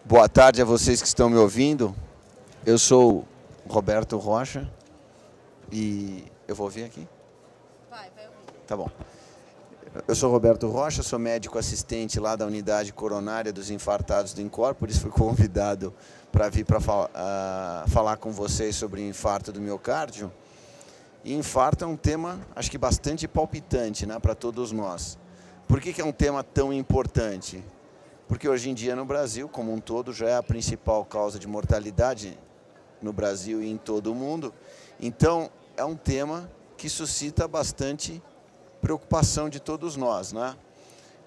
Boa tarde a vocês que estão me ouvindo. Eu sou Roberto Rocha e eu vou ouvir aqui? Vai ouvir. Tá bom. Eu sou Roberto Rocha, sou médico assistente lá da unidade coronária dos infartados do INCOR, por isso fui convidado para vir para falar com vocês sobre infarto do miocárdio. E infarto é um tema, acho que bastante palpitante, né, para todos nós. Por que é um tema tão importante? Porque hoje em dia no Brasil, como um todo, já é a principal causa de mortalidade no Brasil e em todo o mundo. Então, é um tema que suscita bastante preocupação de todos nós, né?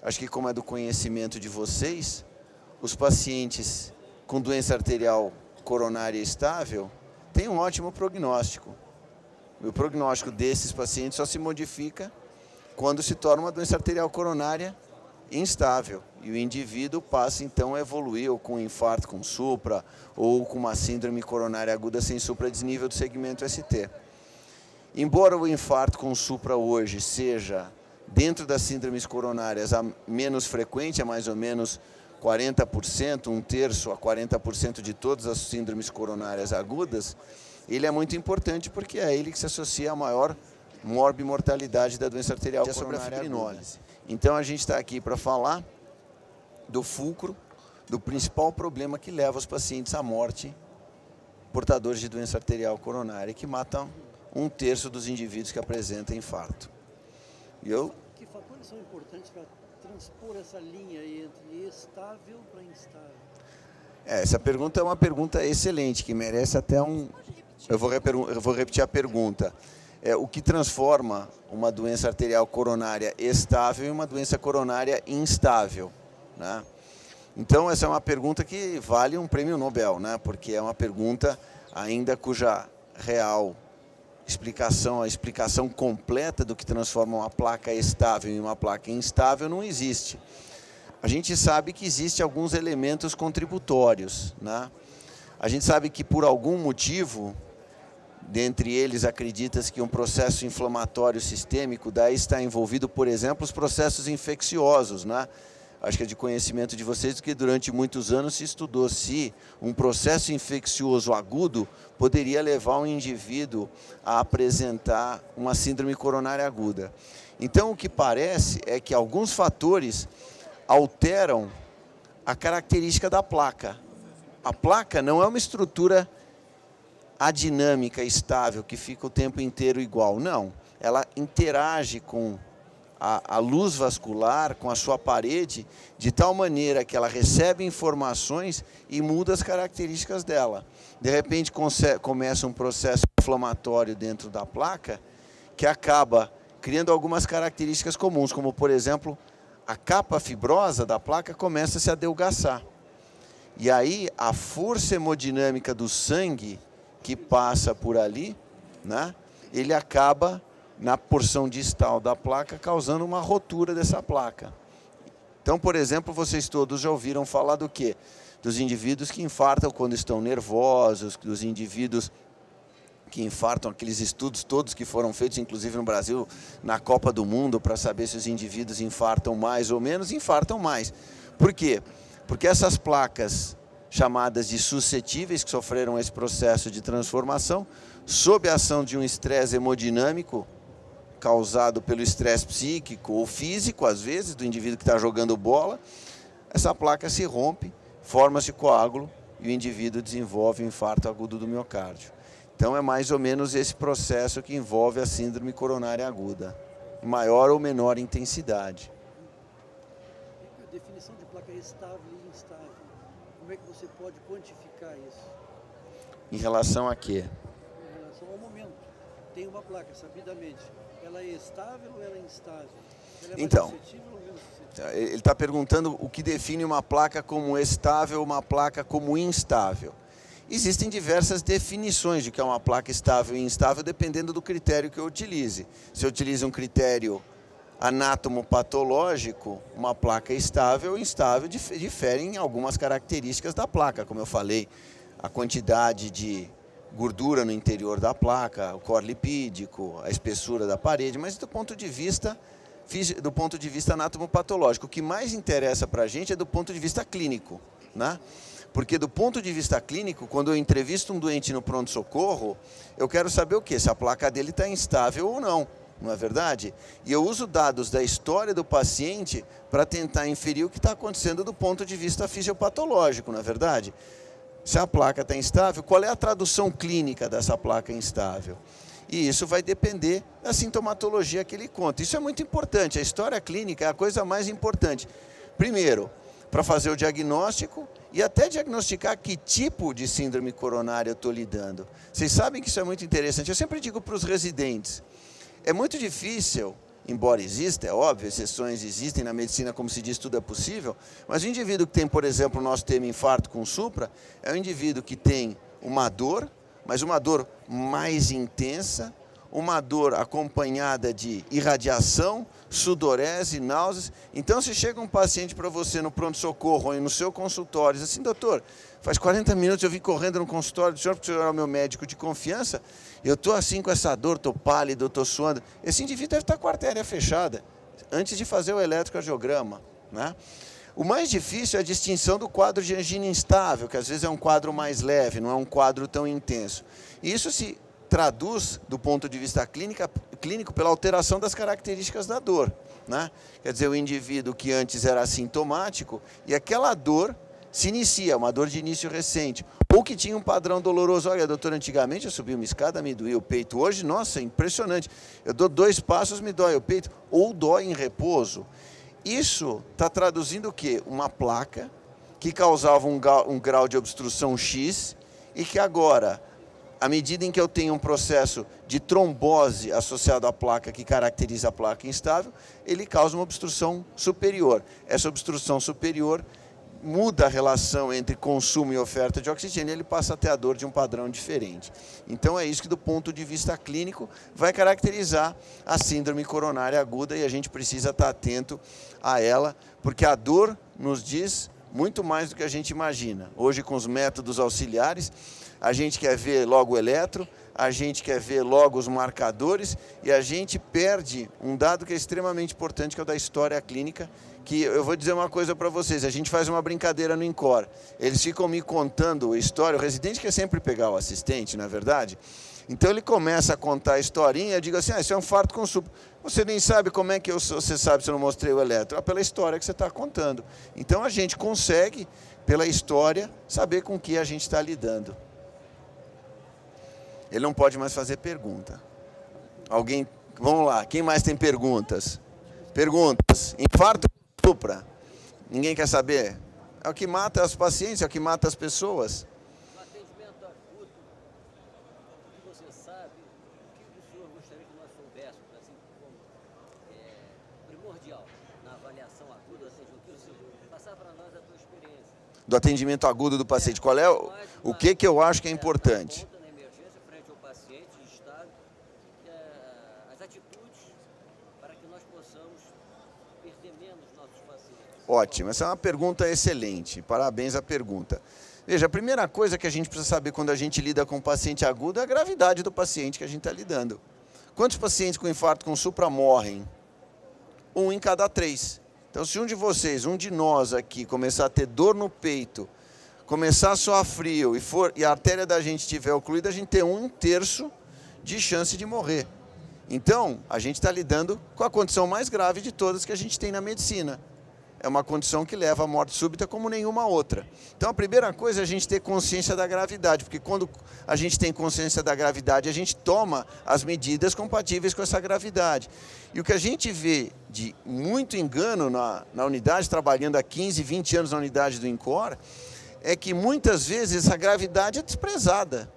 Acho que, como é do conhecimento de vocês, os pacientes com doença arterial coronária estável têm um ótimo prognóstico. E o prognóstico desses pacientes só se modifica quando se torna uma doença arterial coronária instável e o indivíduo passa então a evoluir ou com infarto com supra ou com uma síndrome coronária aguda sem supra desnível do segmento ST. Embora o infarto com supra hoje seja, dentro das síndromes coronárias, a menos frequente, é mais ou menos 40%, 1/3 a 40% de todas as síndromes coronárias agudas, ele é muito importante porque é ele que se associa à maior morbimortalidade da doença arterial coronária aguda. Então a gente está aqui para falar do fulcro, do principal problema que leva os pacientes à morte portadores de doença arterial coronária, que matam 1/3 dos indivíduos que apresentam infarto. Que fatores são importantes para transpor essa linha aí entre estável para instável? Essa pergunta é uma pergunta excelente, que merece até um... Eu vou repetir a pergunta. O que transforma uma doença arterial coronária estável em uma doença coronária instável, né? Então, essa é uma pergunta que vale um prêmio Nobel, né? Porque é uma pergunta ainda cuja real explicação, a explicação completa do que transforma uma placa estável em uma placa instável não existe. A gente sabe que existem alguns elementos contributórios, né? A gente sabe que por algum motivo, dentre eles, acredita-se que um processo inflamatório sistêmico, daí está envolvido, por exemplo, os processos infecciosos, né? Acho que é de conhecimento de vocês que durante muitos anos se estudou se um processo infeccioso agudo poderia levar um indivíduo a apresentar uma síndrome coronária aguda. Então, o que parece é que alguns fatores alteram a característica da placa. A placa não é uma estrutura adinâmica, estável, que fica o tempo inteiro igual. Não, ela interage com a luz vascular, com a sua parede, de tal maneira que ela recebe informações e muda as características dela. De repente começa um processo inflamatório dentro da placa que acaba criando algumas características comuns, como por exemplo, a capa fibrosa da placa começa a se adelgaçar. E aí a força hemodinâmica do sangue que passa por ali, né, ele acaba na porção distal da placa causando uma rotura dessa placa. Então, por exemplo, vocês todos já ouviram falar do quê? Dos indivíduos que infartam quando estão nervosos, dos indivíduos que infartam, aqueles estudos todos que foram feitos, inclusive no Brasil, na Copa do Mundo, para saber se os indivíduos infartam mais ou menos, infartam mais. Por quê? Porque essas placas chamadas de suscetíveis, que sofreram esse processo de transformação, sob a ação de um estresse hemodinâmico, causado pelo estresse psíquico ou físico, às vezes, do indivíduo que está jogando bola, essa placa se rompe, forma-se coágulo e o indivíduo desenvolve um infarto agudo do miocárdio. Então, é mais ou menos esse processo que envolve a síndrome coronária aguda, em maior ou menor intensidade. A definição de placa estável e instável, como é que você pode quantificar isso? Em relação a quê? Em relação ao momento. Tem uma placa, sabidamente. Ela é estável ou ela é instável? Ela é mais suscetível ou menos suscetível? Ele está perguntando o que define uma placa como estável, uma placa como instável. Existem diversas definições de que é uma placa estável e instável, dependendo do critério que eu utilize. Se eu utilizo um critério anatomopatológico, uma placa estável ou instável diferem em algumas características da placa, como eu falei, a quantidade de gordura no interior da placa, o core lipídico, a espessura da parede, mas do ponto de vista anatomopatológico, o que mais interessa para a gente é do ponto de vista clínico, né? Porque do ponto de vista clínico, quando eu entrevisto um doente no pronto-socorro, eu quero saber o quê? Se a placa dele está instável ou não, não é verdade? E eu uso dados da história do paciente para tentar inferir o que está acontecendo do ponto de vista fisiopatológico, não é verdade? Se a placa está instável, qual é a tradução clínica dessa placa instável? E isso vai depender da sintomatologia que ele conta. Isso é muito importante, a história clínica é a coisa mais importante. Primeiro, para fazer o diagnóstico e até diagnosticar que tipo de síndrome coronária eu estou lidando. Vocês sabem que isso é muito interessante. Eu sempre digo para os residentes, é muito difícil, embora exista, é óbvio, exceções existem na medicina, como se diz, tudo é possível, mas o indivíduo que tem, por exemplo, o nosso tema infarto com supra, é um indivíduo que tem uma dor, mas uma dor mais intensa, uma dor acompanhada de irradiação, sudorese, náuseas. Então, se chega um paciente para você no pronto-socorro ou no seu consultório, diz assim, doutor, faz 40 minutos eu vim correndo no consultório do senhor, porque o senhor é o meu médico de confiança, eu estou assim com essa dor, estou pálido, estou suando. Esse indivíduo deve estar com a artéria fechada, antes de fazer o eletrocardiograma, né? O mais difícil é a distinção do quadro de angina instável, que às vezes é um quadro mais leve, não é um quadro tão intenso. E isso se traduz, do ponto de vista clínico, pela alteração das características da dor, né? Quer dizer, o indivíduo que antes era assintomático e aquela dor se inicia, uma dor de início recente, ou que tinha um padrão doloroso. Olha, doutor, antigamente eu subi uma escada, me doía o peito. Hoje, nossa, é impressionante. Eu dou 2 passos, me dói o peito, ou dói em repouso. Isso está traduzindo o quê? Uma placa que causava um grau de obstrução X e que agora, à medida em que eu tenho um processo de trombose associado à placa que caracteriza a placa instável, ele causa uma obstrução superior. Essa obstrução superior muda a relação entre consumo e oferta de oxigênio, ele passa a ter a dor de um padrão diferente. Então é isso que do ponto de vista clínico vai caracterizar a síndrome coronária aguda e a gente precisa estar atento a ela, porque a dor nos diz muito mais do que a gente imagina. Hoje com os métodos auxiliares, a gente quer ver logo o eletro, a gente quer ver logo os marcadores e a gente perde um dado que é extremamente importante, que é o da história clínica, que eu vou dizer uma coisa para vocês, a gente faz uma brincadeira no INCOR, eles ficam me contando a história, o residente quer sempre pegar o assistente, não é verdade? Então ele começa a contar a historinha, eu digo assim, isso é um infarto com supra. Você nem sabe como é que você sabe se eu não mostrei o eletro? Pela história que você está contando. Então a gente consegue, pela história, saber com que a gente está lidando. Ele não pode mais fazer pergunta. Alguém, vamos lá, quem mais tem perguntas? Perguntas. Infarto com supra. Ninguém quer saber? É o que mata os pacientes, é o que mata as pessoas. No atendimento agudo, o que você sabe, o que o senhor gostaria que nós soubéssemos, assim, como primordial na avaliação aguda, ou seja, o que o senhor passar para nós a tua experiência. Do atendimento agudo do paciente, qual é o que eu acho que é importante? Na emergência, frente ao paciente, estado, as atitudes para que nós possamos perder menos nossos pacientes. Ótimo, essa é uma pergunta excelente, parabéns à pergunta. Veja, a primeira coisa que a gente precisa saber quando a gente lida com um paciente agudo é a gravidade do paciente que a gente está lidando. Quantos pacientes com infarto com supra morrem? 1 em cada 3. Então, se um de vocês, um de nós aqui, começar a ter dor no peito, começar a suar frio e a artéria da gente estiver ocluída, a gente tem 1/3 de chance de morrer. Então, a gente está lidando com a condição mais grave de todas que a gente tem na medicina. É uma condição que leva à morte súbita como nenhuma outra. Então, a primeira coisa é a gente ter consciência da gravidade, porque quando a gente tem consciência da gravidade, a gente toma as medidas compatíveis com essa gravidade. E o que a gente vê de muito engano na unidade, trabalhando há 15, 20 anos na unidade do INCOR, é que muitas vezes a gravidade é desprezada.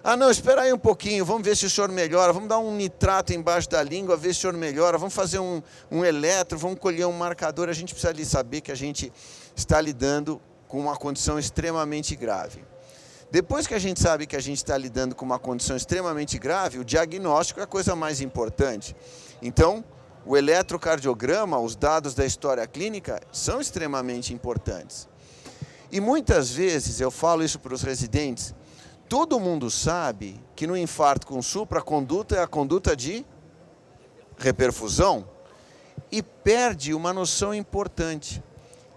Ah, não, espera aí um pouquinho, vamos ver se o senhor melhora, vamos dar um nitrato embaixo da língua, ver se o senhor melhora, vamos fazer um eletro, vamos colher um marcador. A gente precisa saber que a gente está lidando com uma condição extremamente grave. Depois que a gente sabe que a gente está lidando com uma condição extremamente grave, o diagnóstico é a coisa mais importante. Então, o eletrocardiograma, os dados da história clínica, são extremamente importantes. E muitas vezes, eu falo isso para os residentes, todo mundo sabe que no infarto com supra a conduta é a conduta de reperfusão e perde uma noção importante,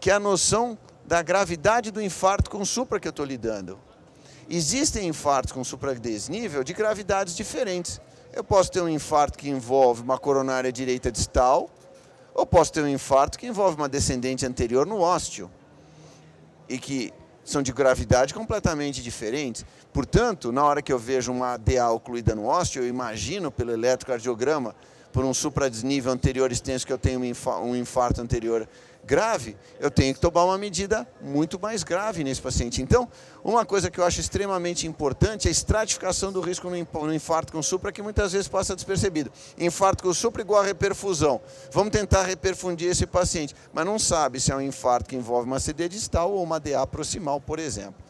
que é a noção da gravidade do infarto com supra que eu estou lidando. Existem infartos com supradesnível de gravidades diferentes. Eu posso ter um infarto que envolve uma coronária direita distal, ou posso ter um infarto que envolve uma descendente anterior no ósteo, e que são de gravidade completamente diferentes. Portanto, na hora que eu vejo uma DA ocluída no ósteo, eu imagino pelo eletrocardiograma, por um supradesnível anterior extenso, que eu tenho um infarto anterior grave, eu tenho que tomar uma medida muito mais grave nesse paciente. Então, uma coisa que eu acho extremamente importante é a estratificação do risco no infarto com supra, que muitas vezes passa despercebido. Infarto com supra igual a reperfusão. Vamos tentar reperfundir esse paciente, mas não sabe se é um infarto que envolve uma CD distal ou uma DA proximal, por exemplo.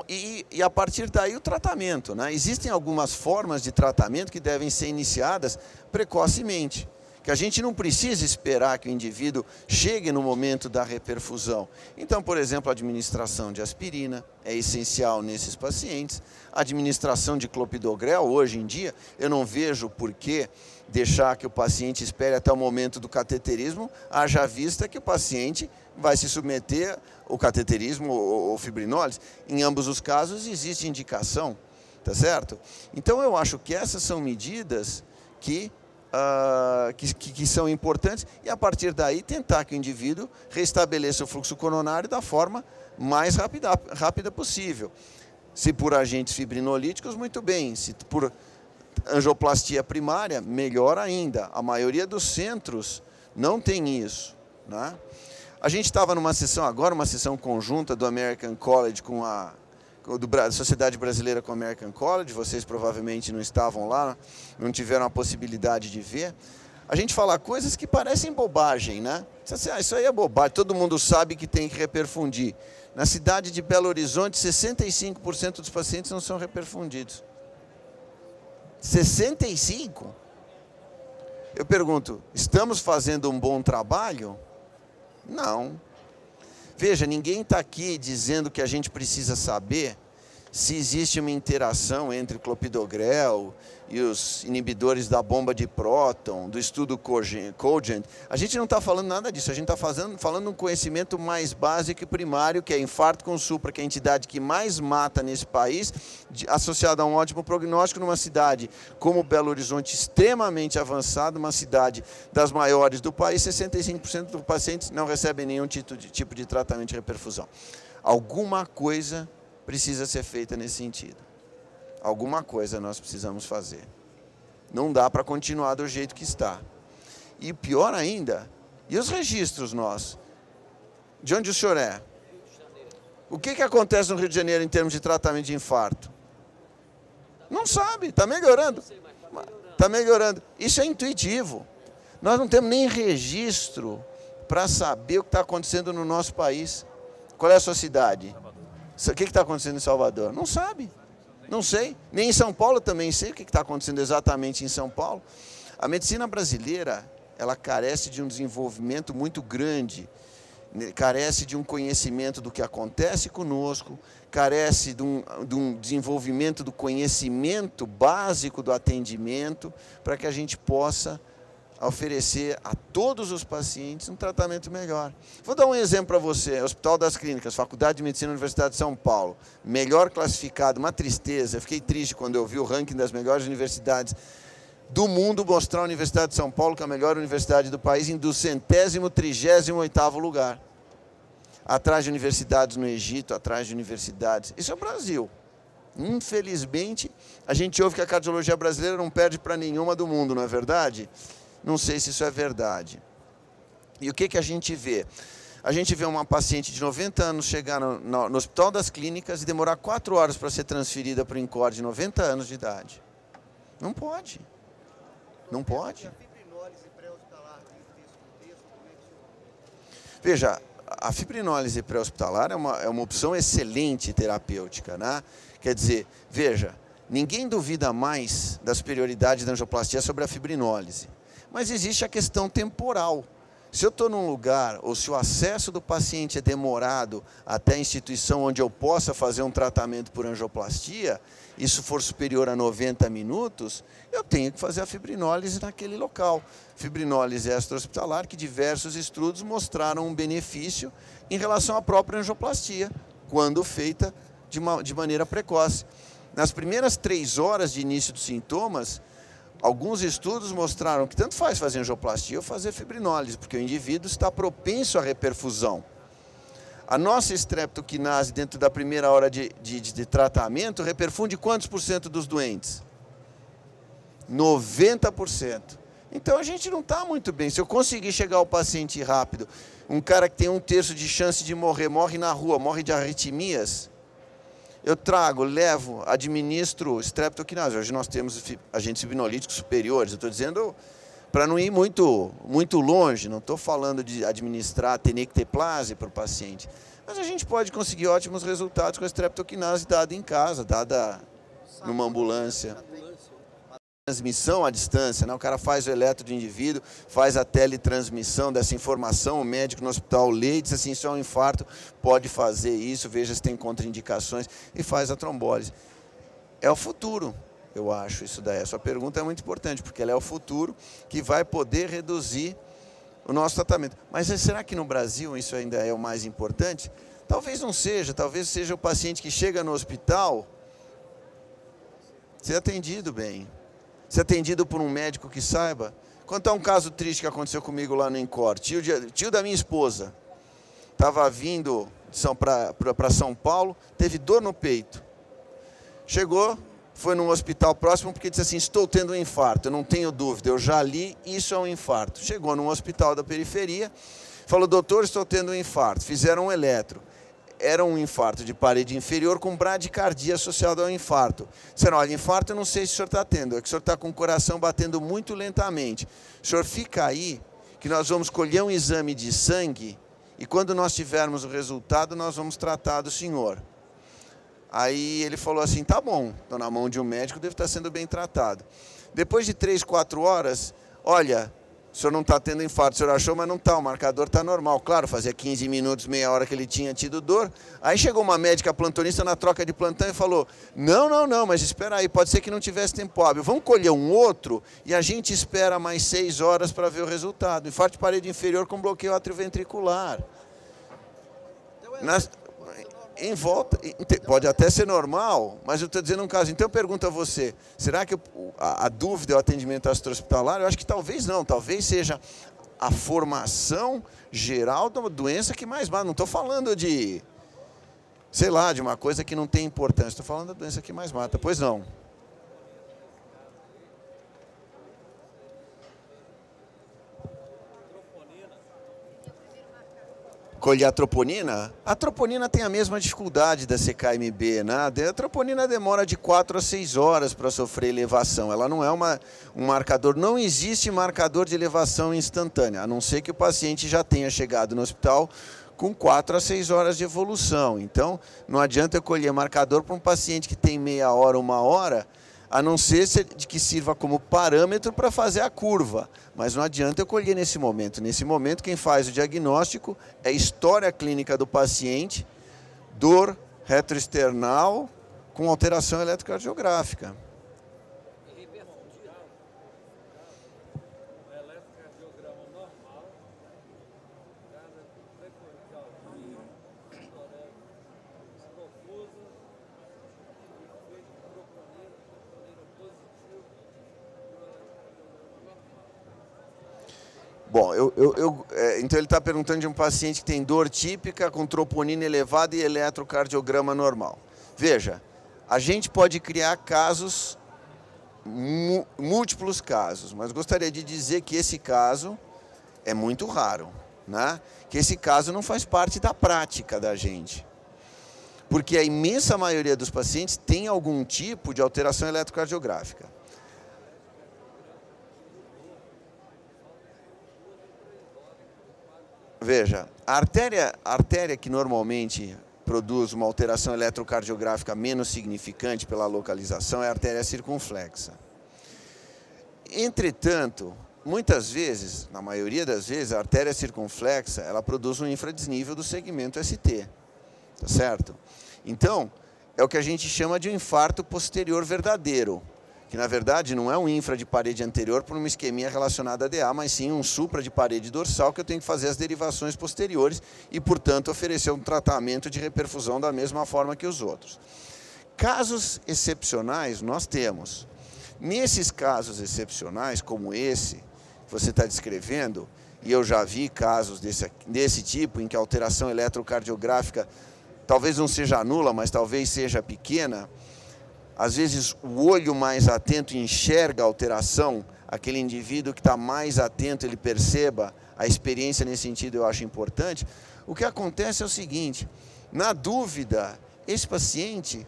E a partir daí o tratamento, né? Existem algumas formas de tratamento que devem ser iniciadas precocemente, que a gente não precisa esperar que o indivíduo chegue no momento da reperfusão. Então, por exemplo, a administração de aspirina é essencial nesses pacientes. A administração de clopidogrel, hoje em dia, eu não vejo por que deixar que o paciente espere até o momento do cateterismo, haja vista que o paciente vai se submeter ao cateterismo ou fibrinólise. Em ambos os casos existe indicação, tá certo? Então eu acho que essas são medidas que são importantes, e a partir daí tentar que o indivíduo restabeleça o fluxo coronário da forma mais rápida possível. Se por agentes fibrinolíticos, muito bem. Se por angioplastia primária, melhor ainda. A maioria dos centros não tem isso, né? A gente estava numa sessão agora, uma sessão conjunta do American College da Sociedade Brasileira com o American College. Vocês provavelmente não estavam lá, não tiveram a possibilidade de ver. A gente fala coisas que parecem bobagem, né? Isso aí é bobagem, todo mundo sabe que tem que reperfundir. Na cidade de Belo Horizonte, 65% dos pacientes não são reperfundidos. 65%? Eu pergunto, estamos fazendo um bom trabalho? Não. Veja, ninguém está aqui dizendo que a gente precisa saber se existe uma interação entre o clopidogrel e os inibidores da bomba de próton, do estudo Cogent. A gente não está falando nada disso, a gente está falando um conhecimento mais básico e primário, que é infarto com supra, que é a entidade que mais mata nesse país, associada a um ótimo prognóstico numa cidade como Belo Horizonte, extremamente avançada, uma cidade das maiores do país. 65% dos pacientes não recebem nenhum tipo de tratamento de reperfusão. Alguma coisa precisa ser feita nesse sentido. Alguma coisa nós precisamos fazer. Não dá para continuar do jeito que está. E pior ainda, e os registros nossos? De onde o senhor é? O que acontece no Rio de Janeiro em termos de tratamento de infarto? Não sabe, está melhorando. Está melhorando. Isso é intuitivo. Nós não temos nem registro para saber o que está acontecendo no nosso país. Qual é a sua cidade? O que está acontecendo em Salvador? Não sabe. Não sei. Nem em São Paulo também sei o que está acontecendo exatamente em São Paulo. A medicina brasileira, ela carece de um desenvolvimento muito grande, carece de um conhecimento do que acontece conosco, carece de um desenvolvimento do conhecimento básico do atendimento, para que a gente possa oferecer a todos os pacientes um tratamento melhor. Vou dar um exemplo para você. Hospital das Clínicas, Faculdade de Medicina da Universidade de São Paulo, melhor classificado, uma tristeza. Eu fiquei triste quando eu vi o ranking das melhores universidades do mundo mostrar a Universidade de São Paulo, que é a melhor universidade do país, em 238º lugar. Atrás de universidades no Egito, atrás de universidades. Isso é o Brasil. Infelizmente, a gente ouve que a cardiologia brasileira não perde para nenhuma do mundo, não é verdade? Não sei se isso é verdade. E o que a gente vê? A gente vê uma paciente de 90 anos chegar no Hospital das Clínicas e demorar 4 horas para ser transferida para o INCOR de 90 anos de idade. Não pode. Não pode. Veja, a fibrinólise pré-hospitalar é uma opção excelente terapêutica, né? Quer dizer, veja, ninguém duvida mais da superioridade da angioplastia sobre a fibrinólise. Mas existe a questão temporal. Se eu estou num lugar, ou se o acesso do paciente é demorado até a instituição onde eu possa fazer um tratamento por angioplastia, isso for superior a 90 minutos, eu tenho que fazer a fibrinólise naquele local. Fibrinólise extra-hospitalar, que diversos estudos mostraram um benefício em relação à própria angioplastia, quando feita de maneira precoce. Nas primeiras 3 horas de início dos sintomas, alguns estudos mostraram que tanto faz fazer angioplastia ou fazer fibrinólise, porque o indivíduo está propenso à reperfusão. A nossa estreptoquinase, dentro da primeira hora de tratamento, reperfunde quantos por cento dos doentes? 90%. Então a gente não está muito bem. Se eu conseguir chegar ao paciente rápido, um cara que tem 1/3 de chance de morrer, morre na rua, morre de arritmias, eu trago, levo, administro estreptoquinase. Hoje nós temos agentes fibrinolíticos superiores. Eu estou dizendo para não ir muito longe, não estou falando de administrar tenecteplase para o paciente. Mas a gente pode conseguir ótimos resultados com a estreptoquinase dada em casa, dada numa ambulância. Transmissão à distância, né? O cara faz o eletro do indivíduo, faz a teletransmissão dessa informação, o médico no hospital lê e diz assim, isso é um infarto, pode fazer isso, veja se tem contraindicações e faz a trombólise. É o futuro, eu acho, isso daí. A sua pergunta é muito importante, porque ela é o futuro que vai poder reduzir o nosso tratamento. Mas será que no Brasil isso ainda é o mais importante? Talvez não seja, talvez seja o paciente que chega no hospital ser atendido bem. Ser atendido por um médico que saiba. Contar um caso triste que aconteceu comigo lá no Incor. Tio da minha esposa estava vindo para São Paulo, teve dor no peito. Chegou, foi num hospital próximo porque disse assim, estou tendo um infarto, eu não tenho dúvida, eu já li, isso é um infarto. Chegou num hospital da periferia, falou, doutor, estou tendo um infarto. Fizeram um eletro. Era um infarto de parede inferior com bradicardia associada ao infarto. Disseram, olha, infarto eu não sei se o senhor está tendo, é que o senhor está com o coração batendo muito lentamente. O senhor fica aí, que nós vamos colher um exame de sangue e quando nós tivermos o resultado, nós vamos tratar do senhor. Aí ele falou assim, tá bom, estou na mão de um médico, deve estar sendo bem tratado. Depois de 3, 4 horas, olha, o senhor não está tendo infarto, o senhor achou, mas não está, o marcador está normal. Claro, fazia 15 minutos, meia hora que ele tinha tido dor. Aí chegou uma médica plantonista na troca de plantão e falou, não, mas espera aí, pode ser que não tivesse tempo hábil. Vamos colher um outro e a gente espera mais 6 horas para ver o resultado. Infarto de parede inferior com bloqueio atrioventricular. Em volta, pode até ser normal, mas eu estou dizendo um caso. Então eu pergunto a você, será que a dúvida é o atendimento extra-hospitalar? Eu acho que talvez não, talvez seja a formação geral de uma doença que mais mata. Não estou falando de, sei lá, de uma coisa que não tem importância, estou falando da doença que mais mata, pois não. Colher a troponina? A troponina tem a mesma dificuldade da CKMB, né? A troponina demora de 4 a 6 horas para sofrer elevação. Ela não é um marcador, não existe marcador de elevação instantânea, a não ser que o paciente já tenha chegado no hospital com 4 a 6 horas de evolução. Então, não adianta eu colher marcador para um paciente que tem meia hora, 1 hora, a não ser que sirva como parâmetro para fazer a curva. Mas não adianta eu colher nesse momento. Nesse momento, quem faz o diagnóstico é a história clínica do paciente, dor retroesternal com alteração eletrocardiográfica. Bom, então ele está perguntando de um paciente que tem dor típica, com troponina elevada e eletrocardiograma normal. Veja, a gente pode criar casos, múltiplos casos, mas gostaria de dizer que esse caso é muito raro, né? Que esse caso não faz parte da prática da gente. Porque a imensa maioria dos pacientes tem algum tipo de alteração eletrocardiográfica. Veja, a artéria que normalmente produz uma alteração eletrocardiográfica menos significante pela localização é a artéria circunflexa. Entretanto, muitas vezes, na maioria das vezes, a artéria circunflexa, ela produz um infradesnível do segmento ST, tá certo? Então, é o que a gente chama de um infarto posterior verdadeiro, que na verdade não é um infra de parede anterior por uma isquemia relacionada a DA, mas sim um supra de parede dorsal que eu tenho que fazer as derivações posteriores e, portanto, oferecer um tratamento de reperfusão da mesma forma que os outros. Casos excepcionais nós temos. Nesses casos excepcionais, como esse que você está descrevendo, e eu já vi casos desse tipo, em que a alteração eletrocardiográfica talvez não seja nula, mas talvez seja pequena, às vezes o olho mais atento enxerga a alteração, aquele indivíduo que está mais atento, ele perceba a experiência nesse sentido, eu acho importante. O que acontece é o seguinte, na dúvida, esse paciente,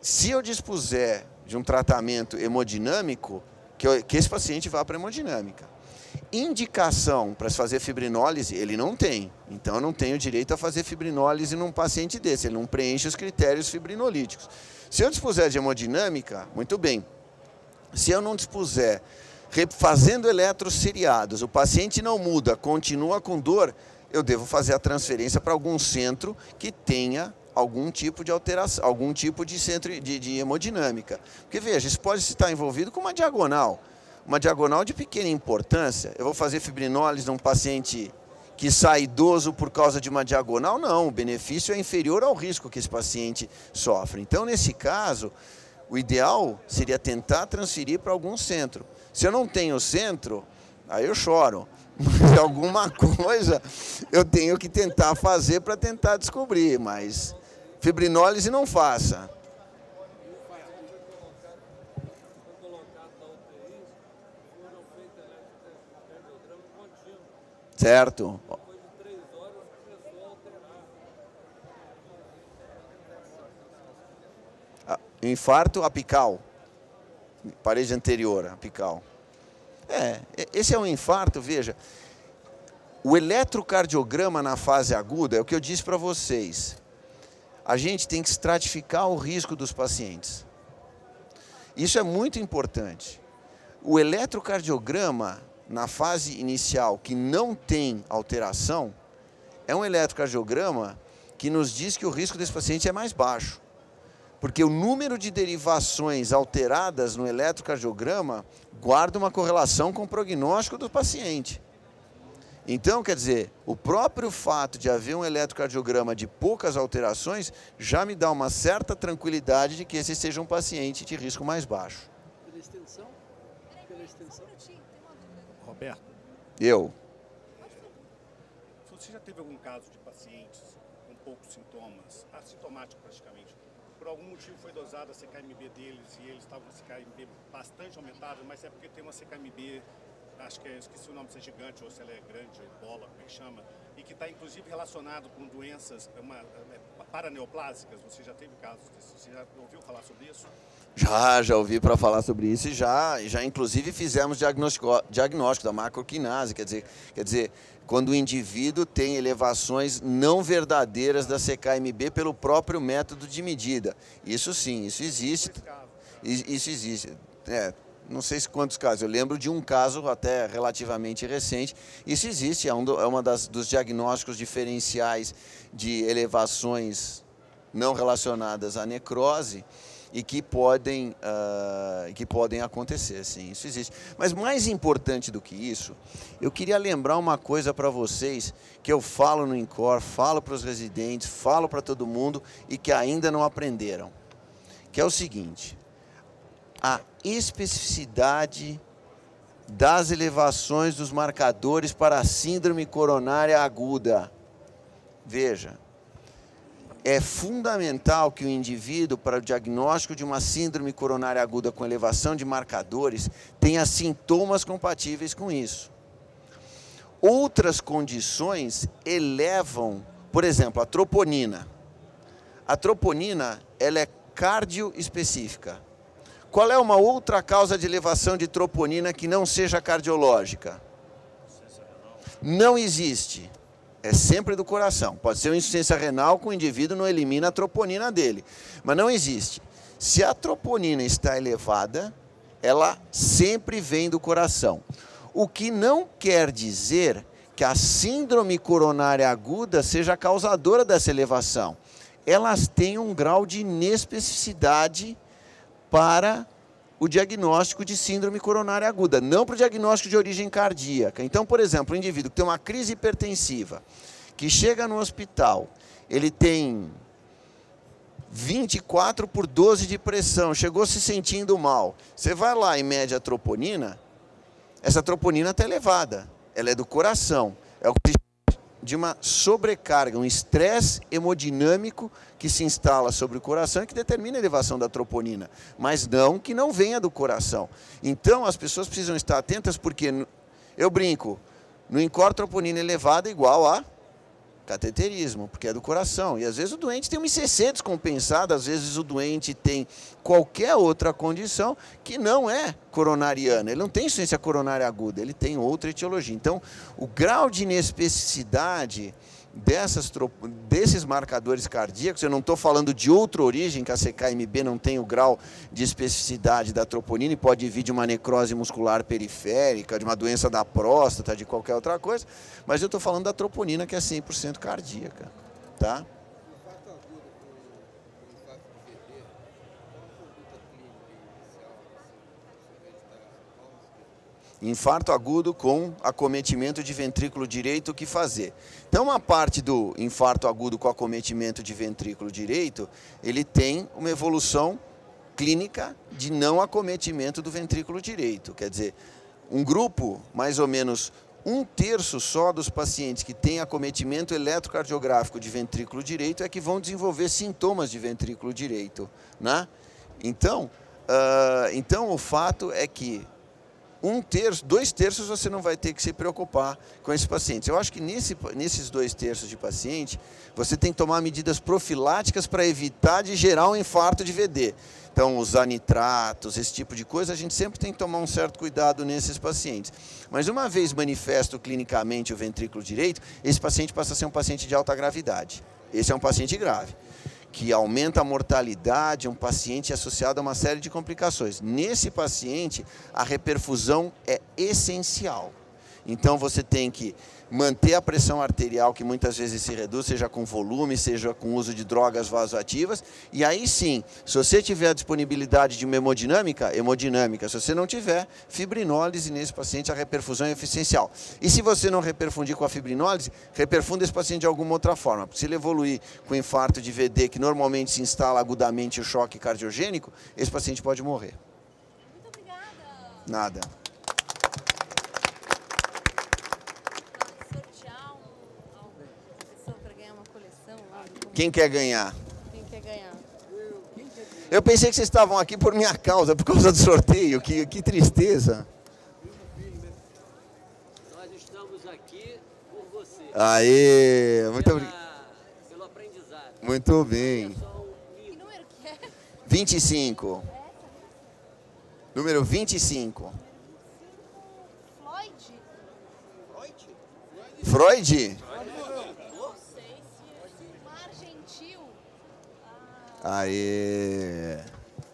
se eu dispuser de um tratamento hemodinâmico, que esse paciente vá para a hemodinâmica. Indicação para se fazer fibrinólise, ele não tem. Então, eu não tenho direito a fazer fibrinólise num paciente desse. Ele não preenche os critérios fibrinolíticos. Se eu dispuser de hemodinâmica, muito bem. Se eu não dispuser, fazendo eletroseriados, o paciente não muda, continua com dor, eu devo fazer a transferência para algum centro que tenha algum tipo de alteração, algum tipo de centro de hemodinâmica. Porque, veja, isso pode estar envolvido com uma diagonal de pequena importância. Eu vou fazer fibrinólise num paciente que sai idoso por causa de uma diagonal? Não, o benefício é inferior ao risco que esse paciente sofre. Então, nesse caso, o ideal seria tentar transferir para algum centro. Se eu não tenho centro, aí eu choro. Mas alguma coisa eu tenho que tentar fazer para tentar descobrir, mas fibrinólise não faça. Certo. Infarto apical, parede anterior apical. Esse é um infarto, veja. O eletrocardiograma na fase aguda é o que eu disse para vocês. A gente tem que estratificar o risco dos pacientes. Isso é muito importante. O eletrocardiograma na fase inicial, que não tem alteração, é um eletrocardiograma que nos diz que o risco desse paciente é mais baixo. Porque o número de derivações alteradas no eletrocardiograma guarda uma correlação com o prognóstico do paciente. Então, quer dizer, o próprio fato de haver um eletrocardiograma de poucas alterações já me dá uma certa tranquilidade de que esse seja um paciente de risco mais baixo. Pela extensão? Pela extensão? Roberto? Eu. Você já teve algum caso de pacientes com poucos sintomas, assintomático praticamente, por algum motivo foi dosada a CKMB deles e eles estavam com CKMB bastante aumentada, mas é porque tem uma CKMB, acho que esqueci o nome, se é gigante ou se ela é grande, ou bola, como é que chama, e que está inclusive relacionado com doenças paraneoplásicas. Você já teve casos disso? Você já ouviu falar sobre isso? Já ouvi para falar sobre isso e já inclusive fizemos diagnóstico da macroquinase, quer dizer, quando o indivíduo tem elevações não verdadeiras da CKMB pelo próprio método de medida. Isso sim, isso existe. Isso existe. Não sei se quantos casos, eu lembro de um caso até relativamente recente. Isso existe, é uma dos diagnósticos diferenciais de elevações não relacionadas à necrose e que podem acontecer, sim, isso existe. Mas mais importante do que isso, eu queria lembrar uma coisa para vocês, que eu falo no INCOR, falo para os residentes, falo para todo mundo e que ainda não aprenderam, que é o seguinte: a especificidade das elevações dos marcadores para a síndrome coronária aguda. Veja, é fundamental que o indivíduo, para o diagnóstico de uma síndrome coronária aguda com elevação de marcadores, tenha sintomas compatíveis com isso. Outras condições elevam, por exemplo, a troponina. A troponina, ela é cardioespecífica. Qual é uma outra causa de elevação de troponina que não seja cardiológica? Não existe. É sempre do coração. Pode ser uma insuficiência renal que o indivíduo não elimina a troponina dele. Mas não existe. Se a troponina está elevada, ela sempre vem do coração. O que não quer dizer que a síndrome coronária aguda seja causadora dessa elevação. Elas têm um grau de inespecificidade para o diagnóstico de síndrome coronária aguda, não para o diagnóstico de origem cardíaca. Então, por exemplo, um indivíduo que tem uma crise hipertensiva, que chega no hospital, ele tem 24/12 de pressão, chegou se sentindo mal. Você vai lá e mede a troponina, essa troponina está elevada, ela é do coração. É o que se chama de uma sobrecarga, um estresse hemodinâmico que se instala sobre o coração e que determina a elevação da troponina, mas não que não venha do coração. Então, as pessoas precisam estar atentas porque, eu brinco, no INCOR troponina elevada é igual a cateterismo, porque é do coração. E às vezes o doente tem uma ICC descompensada, às vezes o doente tem qualquer outra condição que não é coronariana. Ele não tem insuficiência coronária aguda, ele tem outra etiologia. Então, o grau de inespecificidade desses marcadores cardíacos, eu não estou falando de outra origem, que a CKMB não tem o grau de especificidade da troponina e pode vir de uma necrose muscular periférica, de uma doença da próstata, de qualquer outra coisa, mas eu estou falando da troponina, que é 100% cardíaca, tá? Infarto agudo com acometimento de ventrículo direito, o que fazer? Então, uma parte do infarto agudo com acometimento de ventrículo direito, ele tem uma evolução clínica de não acometimento do ventrículo direito. Quer dizer, um grupo, mais ou menos 1/3 só dos pacientes que têm acometimento eletrocardiográfico de ventrículo direito é que vão desenvolver sintomas de ventrículo direito, né? Então, o fato é que 1/3, 2/3 você não vai ter que se preocupar com esses pacientes. Eu acho que nesses 2/3 de paciente, você tem que tomar medidas profiláticas para evitar de gerar um infarto de VD. Então, usar nitratos, esse tipo de coisa, a gente sempre tem que tomar um certo cuidado nesses pacientes. Mas uma vez manifesto clinicamente o ventrículo direito, esse paciente passa a ser um paciente de alta gravidade. Esse é um paciente grave, que aumenta a mortalidade, um paciente associado a uma série de complicações. Nesse paciente, a reperfusão é essencial. Então, você tem que manter a pressão arterial, que muitas vezes se reduz, seja com volume, seja com uso de drogas vasoativas. E aí sim, se você tiver a disponibilidade de uma hemodinâmica. Se você não tiver, fibrinólise nesse paciente, a reperfusão é essencial. E se você não reperfundir com a fibrinólise, reperfunda esse paciente de alguma outra forma. Porque se ele evoluir com infarto de VD, que normalmente se instala agudamente o choque cardiogênico, esse paciente pode morrer. Muito obrigada. Nada. Quem quer ganhar? Quem quer ganhar? Eu pensei que vocês estavam aqui por minha causa, por causa do sorteio. Que tristeza. Nós estamos aqui por você. Aê, muito obrigado. Pelo aprendizado. Muito bem. Que número que é? 25. Número 25. Floyd? Freud? Não sei se Mar Gentil. Aê.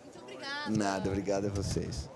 Muito obrigada. Nada, obrigado a vocês.